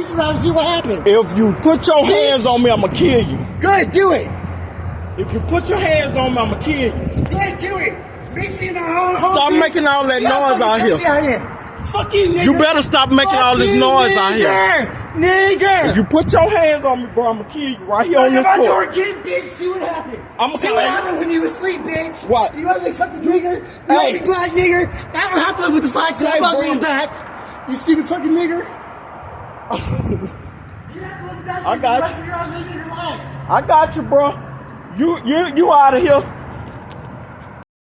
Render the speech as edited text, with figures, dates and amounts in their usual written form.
See what happens. If you put your hands on me, I'ma kill you. Go ahead, do it. If you put your hands on me, I'ma kill you. Go ahead, do it. Bitch, me in my home. Stop making all that noise out here. Fuck you, nigga. You better stop making all this noise out here. Nigga. If you put your hands on me, bro, I'ma kill you right here on this door floor. again, bitch. See what happened. See what happened when you was asleep, bitch. What? You ugly fucking nigger. You ugly black nigger. I don't have to live with the flag club ugly and back. You stupid fucking nigger. You have to live with that shit for the rest of your life. I got you, bro. You out of here.